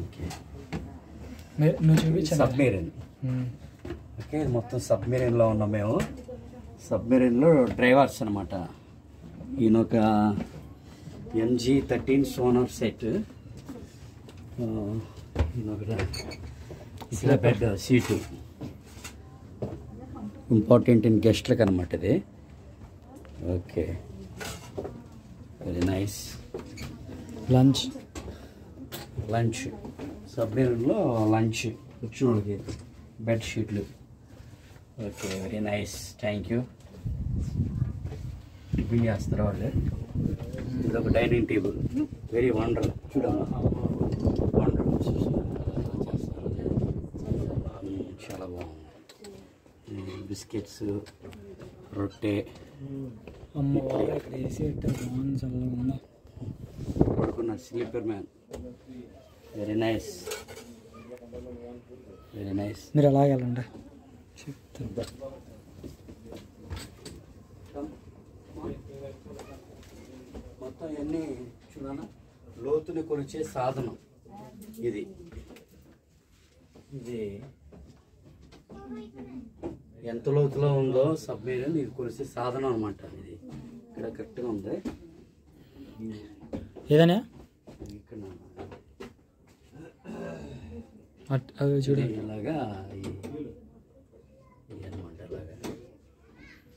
Okay, నువ్వు చూపించు. Submarine. Okay, ఇది మొత్తం సబ్మెరీన్లో ఉన్నాం మేము. సబ్మెరీన్లో డ్రైవర్స్ అనమాట. ఈయన ఒక NG-13 సోనార్ సెట్. ఈయన ఒక ఇక్కడ బెడ్ సీటు, ఇంపార్టెంట్ ఇన్ గెస్ట్లకు అనమాట ఇది. Okay, very nice. లంచ్ సబ్మెరీన్లో లంచ్ వచ్చిన వాళ్ళకి బెడ్షీట్లు. Okay, very nice, thank you. Tiffin చేస్తారు వాళ్ళు. ఇది ఒక డైనింగ్ టేబుల్, వెరీ వండర్. చూడమ్మా, వండర్, చాలా బాగుంది. బిస్కెట్స్, రొట్టె. పడుకున్న sleeper man. Very nice, very nice. మీరు అలాగే వెళ్ళండి, చెప్తా. మొత్తం ఇవన్నీ చూడనా, లోతుని కొలిచే సాధనం ఇది. ఇది ఎంత లోతులో ఉందో సబ్మెరీన్ ఇది కొలిసే సాధనం అనమాట. ఇది ఇక్కడ కరెక్ట్గా ఉంది. ఏదైనా ఇక్కడ చూడు, ఇలాగా అనమాట. ఇలాగా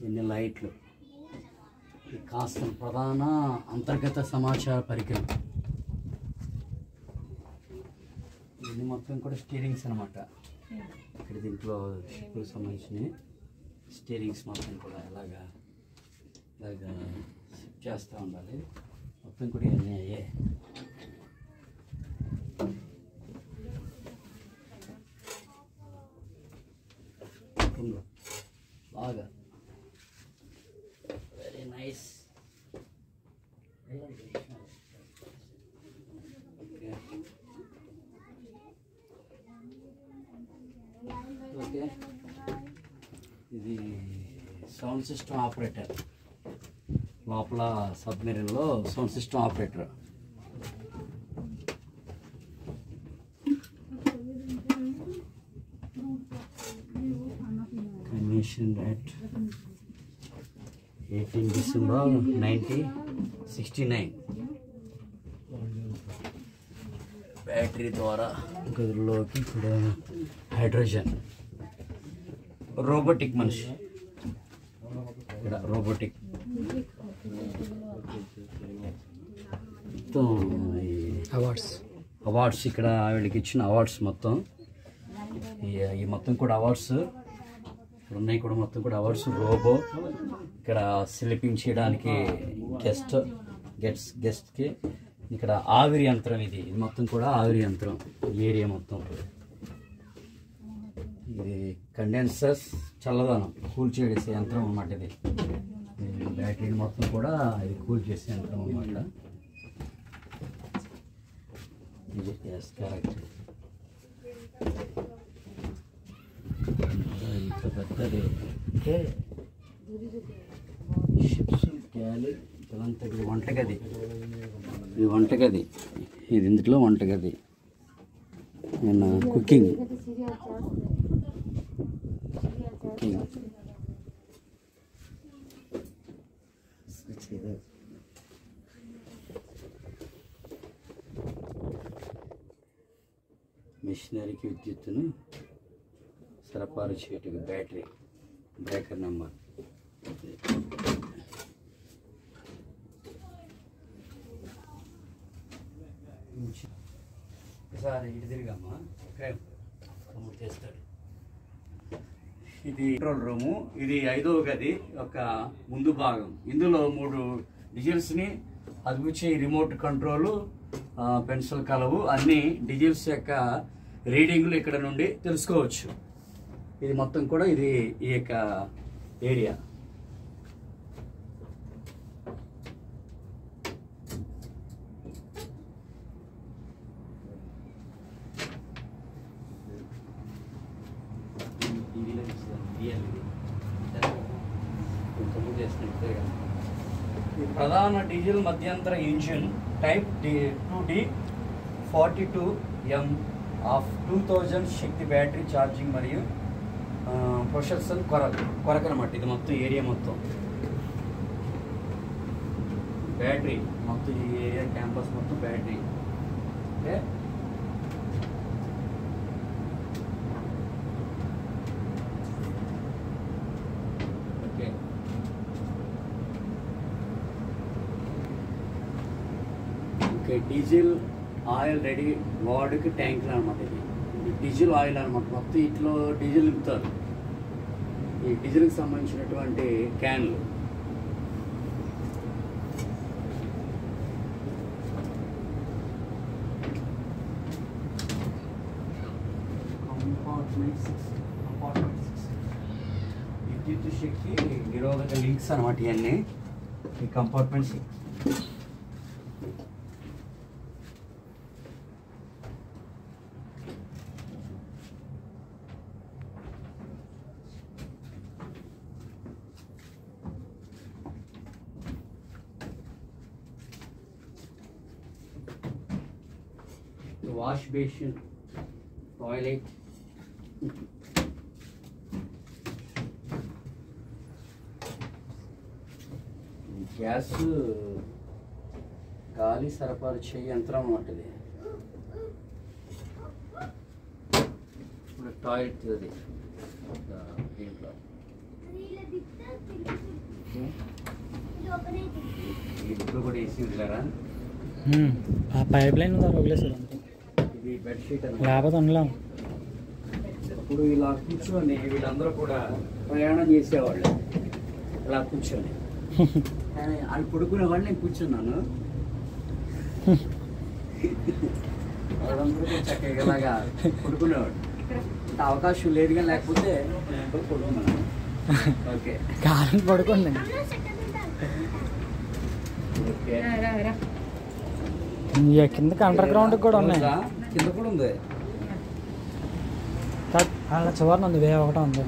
ఇన్ని లైట్లు, ఈ కాస్త ప్రధాన అంతర్గత సమాచార పరికరం. ఇది మొత్తం కూడా స్టీరింగ్స్ అనమాట. ఇక్కడ దీంట్లో షిప్కి సంబంధించిన స్టీరింగ్స్ మొత్తం కూడా ఇలాగా షిఫ్ట్ చేస్తూ ఉండాలి. మొత్తం కూడా ఇవన్నీ అయ్యే. బాగా వెరీ నైస్. ఓకే, ఇది సౌండ్ సిస్టమ్ ఆపరేటర్. లోపల సబ్మెరీన్లో sound system operator. Commission date 18 December 1969. Battery ద్వారా గదిలోకి కూడా హైడ్రోజన్. రోబోటిక్ మనిషి, ఇక్కడ రోబోటిక్. మొత్తం అవార్డ్స్ ఇక్కడ వీళ్ళకి ఇచ్చిన అవార్డ్స్ మొత్తం. ఈ మొత్తం కూడా అవార్డ్స్ ఇక్కడ ఉన్నాయి. కూడా మొత్తం కూడా అవార్డ్స్. రోబో ఇక్కడ స్లీపింగ్ చేయడానికి గెస్ట్కి. ఇక్కడ ఆవిరి యంత్రం. ఇది మొత్తం కూడా ఆవిరి యంత్రం. ఏరియా మొత్తం ఇది కండెన్సర్స్, చల్లదనం కూల్ చేసే యంత్రం అన్నమాట. ఇది బ్యాటరీని మొత్తం కూడా ఇది కూల్ చేసే యంత్రం అన్నమాట. ఇది కరెక్ట్. ఇంకా పెద్దది అంటే షిప్స్, గ్యాలరీ, ఇదంతా ఇది వంటగది. ఇది వంటగది. ఇది ఇందులో వంటగది. నేను కుకింగ్. మిషనరీకి విద్యుత్తును సరఫరా చేయటం. Battery, breaker number. సార్ ఇటు తిరిగమ్మా, చేస్తాడు. ఇది కంట్రోల్ రూము. ఇది 5వ గది ఒక ముందు భాగం. ఇందులో 3 డిజిల్స్ని అదుపు చేయి రిమోట్ కంట్రోల్ పెన్సిల్ కలవు. అన్ని డిజిల్స్ యొక్క రీడింగ్లు ఇక్కడ నుండి తెలుసుకోవచ్చు. ఇది మొత్తం కూడా ఇది ఈ యొక్క ఏరియా. ప్రధాన డీజిల్ మధ్యంతర engine type 2D 42 m of 2000 శక్తి బ్యాటరీ ఛార్జింగ్ మరియు ప్రొసెసర్ కొరకు అనమాట. ఇది మొత్తం ఏరియా మొత్తం బ్యాటరీ, మొత్తం ఈ ఏరియా క్యాంపస్ మొత్తం battery. Okay, okay. Okay, diesel oil ready వార్డుకి ట్యాంకులు అనమాట. ఇది డీజిల్ ఆయిల్ అనమాట. మొత్తం ఇట్లో డీజిల్ నింపుతారు. ఈ డీజిల్కి సంబంధించినటువంటి క్యాన్లు. విద్యుత్ శక్తి నిరోధక లింక్స్ అనమాట ఇవన్నీ. ఈ compartments wash basin, toilet, gas గాలి సరఫరా చేయ యంత్రం అన్నమాట ఇది. ఇప్పుడు టాయిలెట్ అది దీంట్లో ఇప్పుడు కూడా వేసి వదిలేరా. ఆ పైప్ లైన్ వదిలేసారు అంతే. ఇది బెడ్షీట్ అని లేకపోతే ఉండలేము. ఇప్పుడు ఇలా కూర్చొని వీళ్ళందరూ కూడా ప్రయాణం చేసేవాళ్ళు ఇలా కూర్చొని. వాళ్ళు పడుకునేవాళ్ళు, నేను కూర్చున్నాను. వాళ్ళందరూ చక్కగా ఇలాగా పడుకునేవాడు. అంత అవకాశం లేదు, కానీ లేకపోతే నేను కూడా పడుకున్నాను. ఓకే, కాలం పడుకోండి. ఓకే. కిందకి అండర్ గ్రౌండ్ కూడా ఉన్నాయి. కింద కూడా ఉంది. అలా చివరిన ఉంది, వే ఒకటే ఉంది.